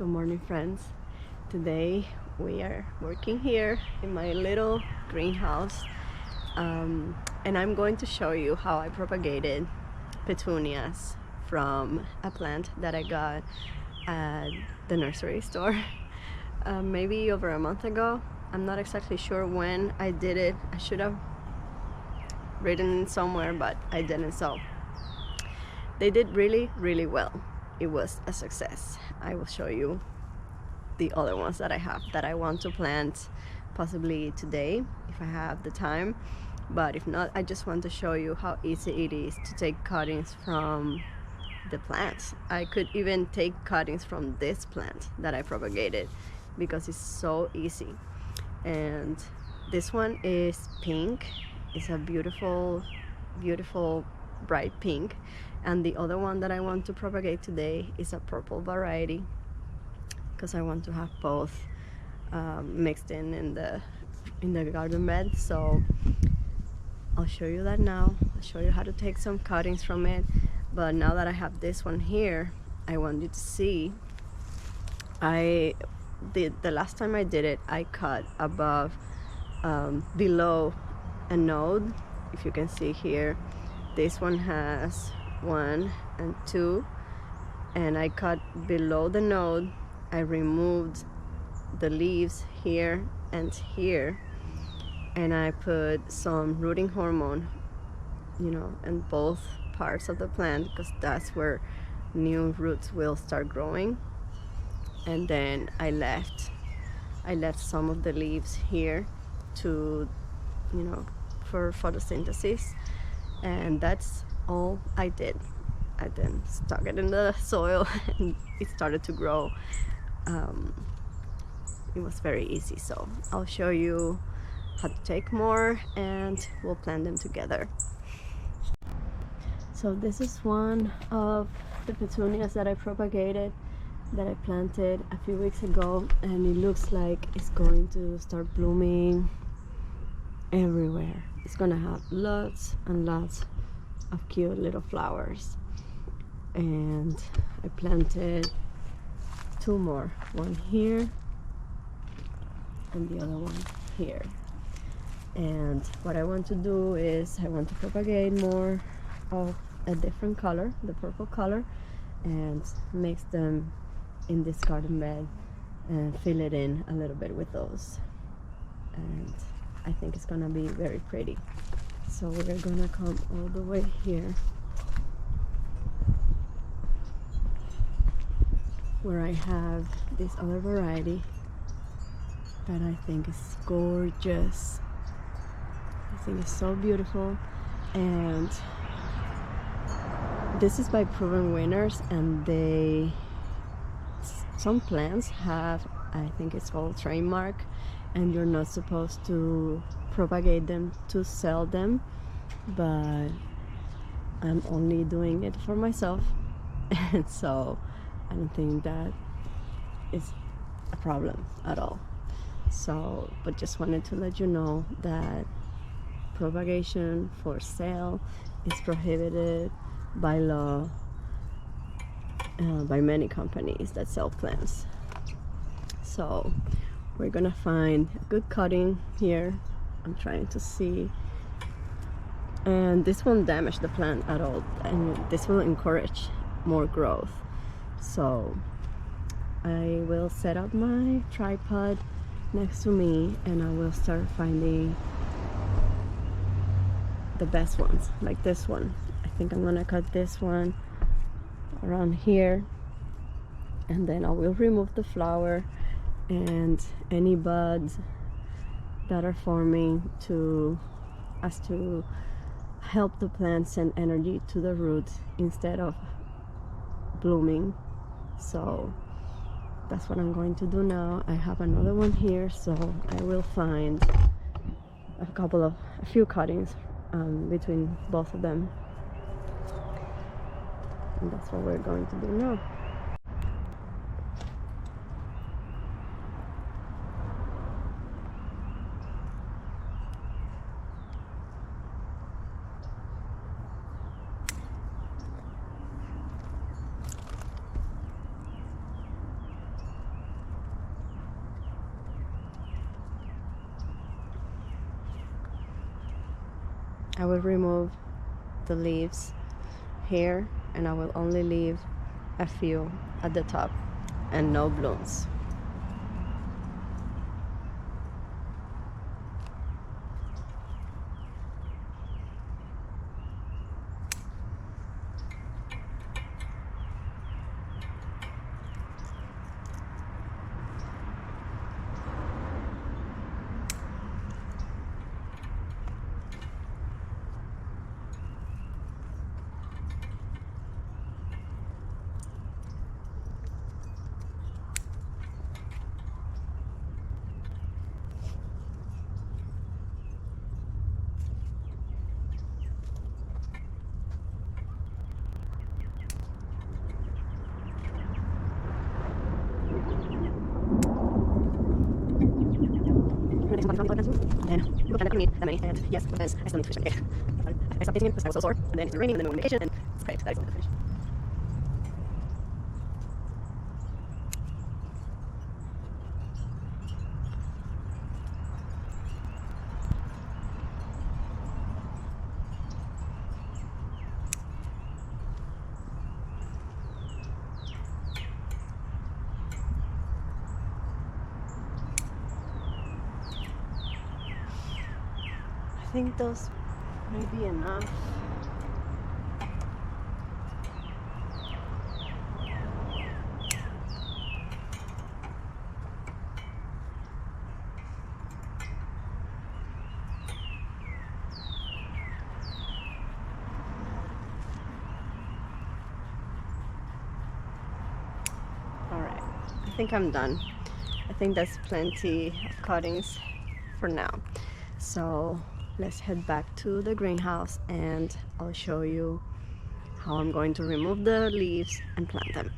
Good morning, friends. Today we are working here in my little greenhouse, and I'm going to show you how I propagated petunias from a plant that I got at the nursery store maybe over a month ago. I'm not exactly sure when I did it. I should have written somewhere, but I didn't. So they did really well. It was a success. I will show you the other ones that I have that I want to plant possibly today if I have the time, but if not, I just want to show you how easy it is to take cuttings from the plants. I could even take cuttings from this plant that I propagated because it's so easy. And this one is pink. It's a beautiful bright pink, and the other one that I want to propagate today is a purple variety because I want to have both mixed in the garden bed. So I'll show you that now. I'll show you how to take some cuttings from it. But now that I have this one here, I want you to see. The last time I did it, I cut above below a node. If you can see here, this one has 1 and 2, and I cut below the node. I removed the leaves here and here, and I put some rooting hormone, in both parts of the plant because that's where new roots will start growing. And then I left some of the leaves here to, for photosynthesis, and that's all I did. I then stuck it in the soil and it started to grow. It was very easy, so I'll show you how to take more and we'll plant them together. So this is one of the petunias that I propagated, that I planted a few weeks ago, and it looks like it's going to start blooming everywhere. It's gonna have lots and lots of cute little flowers. And I planted 2 more, one here and the other one here. And what I want to do is I want to propagate more of a different color, the purple color, and mix them in this garden bed and fill it in a little bit with those. And I think it's gonna be very pretty. So we're gonna come all the way here where I have this other variety that I think is gorgeous. I think it's so beautiful, and this is by Proven Winners, and some plants have, I think it's called trademark, and you're not supposed to propagate them to sell them, but I'm only doing it for myself, and so I don't think that is a problem at all. So, but just wanted to let you know that propagation for sale is prohibited by law, by many companies that sell plants. So we're gonna find a good cutting here. I'm trying to see, and this won't damage the plant at all, and this will encourage more growth. So I will set up my tripod next to me and I will start finding the best ones, like this one. I think I'm gonna cut this one around here, and then I will remove the flower and any buds that are forming to help the plant send energy to the roots instead of blooming. So that's what I'm going to do now. I have another one here, so I will find a few cuttings between both of them, and that's what we're going to do now. I will remove the leaves here, and I will only leave a few at the top and no blooms. And you can need that many, and yes, because I still need to finish my cake. I stopped taking it because I was so sore, and then it's raining, and then we're on vacation, and it's great. That is not finished. I think those may be enough. Alright, I think I'm done. I think that's plenty of cuttings for now. So let's head back to the greenhouse and I'll show you how I'm going to remove the leaves and plant them.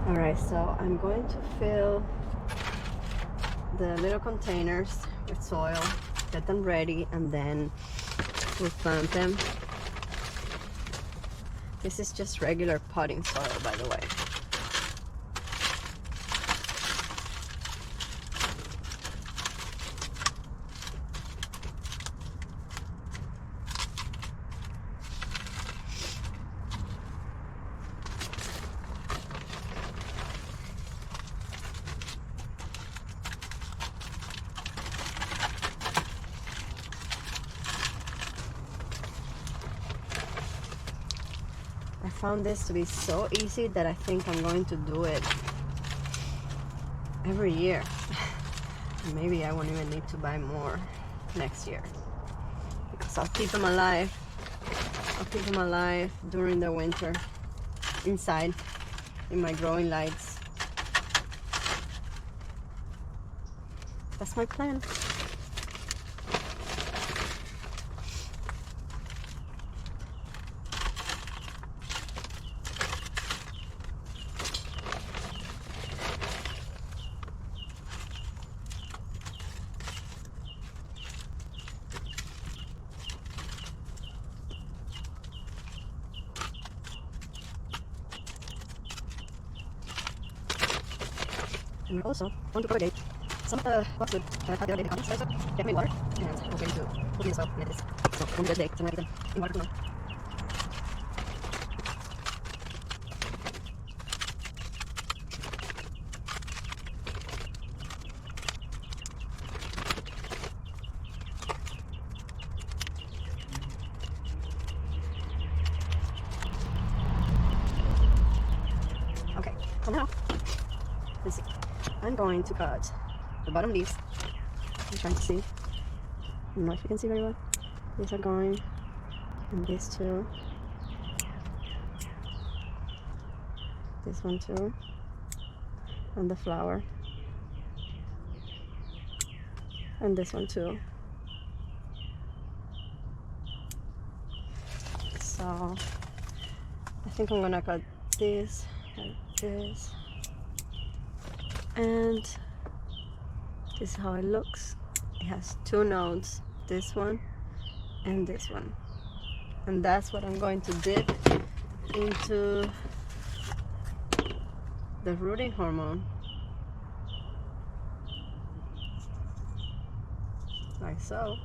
Alright, so I'm going to fill the little containers with soil, get them ready, and then we'll plant them. This is just regular potting soil, by the way. I found this to be so easy that I think I'm going to do it every year. Maybe I won't even need to buy more next year, because I'll keep them alive. I'll keep them alive during the winter inside in my growing lights. That's my plan. And we're also going to propagate some of the boxwood that I got the other day in the comments. So get me water, and we're going to put in as well, and this. So when we get today, so I'm going to get them in water for now. Okay, so now, let's see. I'm going to cut the bottom leaves. I'm trying to see. I don't know if you can see very well. These are going, and these two. This one too. And the flower. And this one too. So I think I'm gonna cut this like this. And this is how it looks. It has two nodes, this one and this one. And that's what I'm going to dip into the rooting hormone. Like so.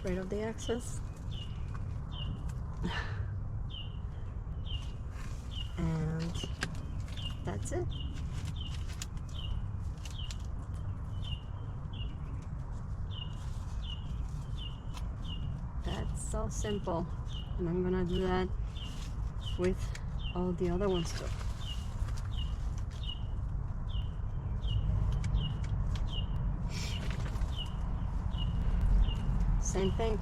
rid of the excess. And that's it. That's so simple, and I'm gonna do that with all the other ones too. Same thing.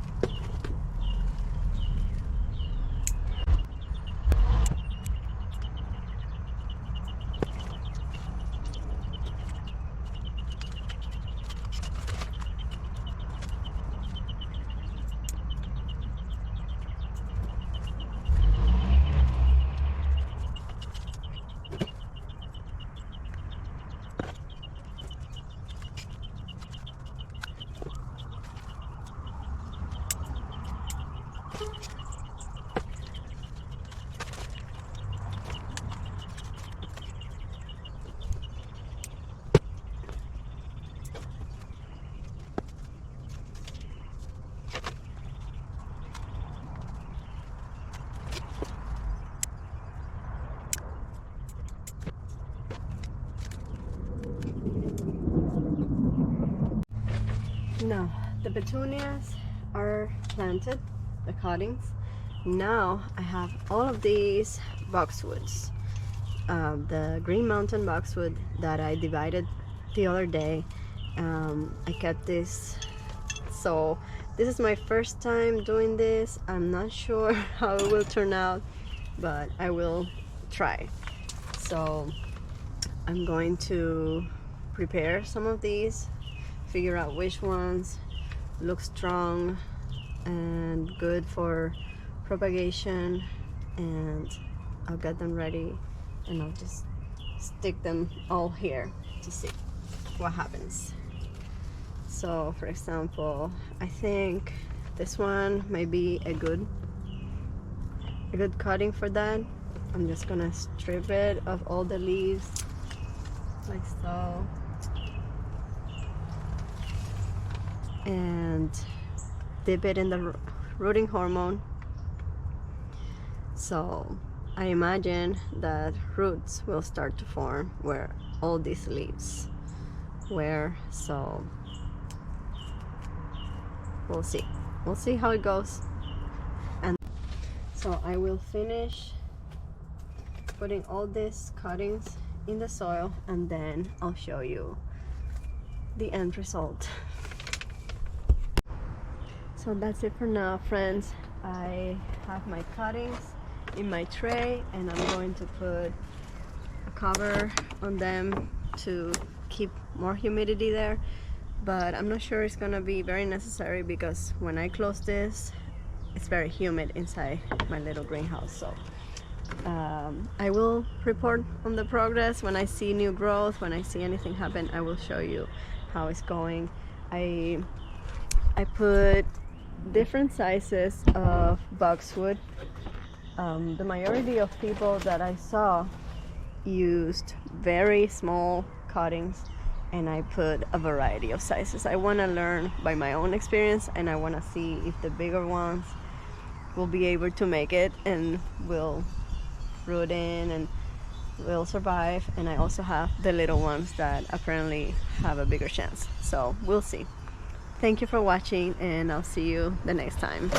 Now the petunias are planted, the cuttings. Now I have all of these boxwoods, the Green Mountain boxwood that I divided the other day. I kept this, so this is my first time doing this. I'm not sure how it will turn out, but I will try. So I'm going to prepare some of these, figure out which ones look strong and good for propagation, and I'll get them ready and I'll just stick them all here to see what happens. So for example, I think this one may be a good cutting for that. I'm just gonna strip it of all the leaves like so, and dip it in the rooting hormone. So I imagine that roots will start to form where all these leaves were. So we'll see how it goes. And so I will finish putting all these cuttings in the soil, and then I'll show you the end result. So that's it for now, friends. I have my cuttings in my tray, and I'm going to put a cover on them to keep more humidity there, but I'm not sure it's gonna be very necessary because when I close this, it's very humid inside my little greenhouse. So I will report on the progress when I see new growth. When I see anything happen, I will show you how it's going. I put different sizes of boxwood. The majority of people that I saw used very small cuttings, and I put a variety of sizes. I want to learn by my own experience, and I want to see if the bigger ones will be able to make it and will root in and will survive. And I also have the little ones that apparently have a bigger chance. So we'll see. Thank you for watching, and I'll see you the next time.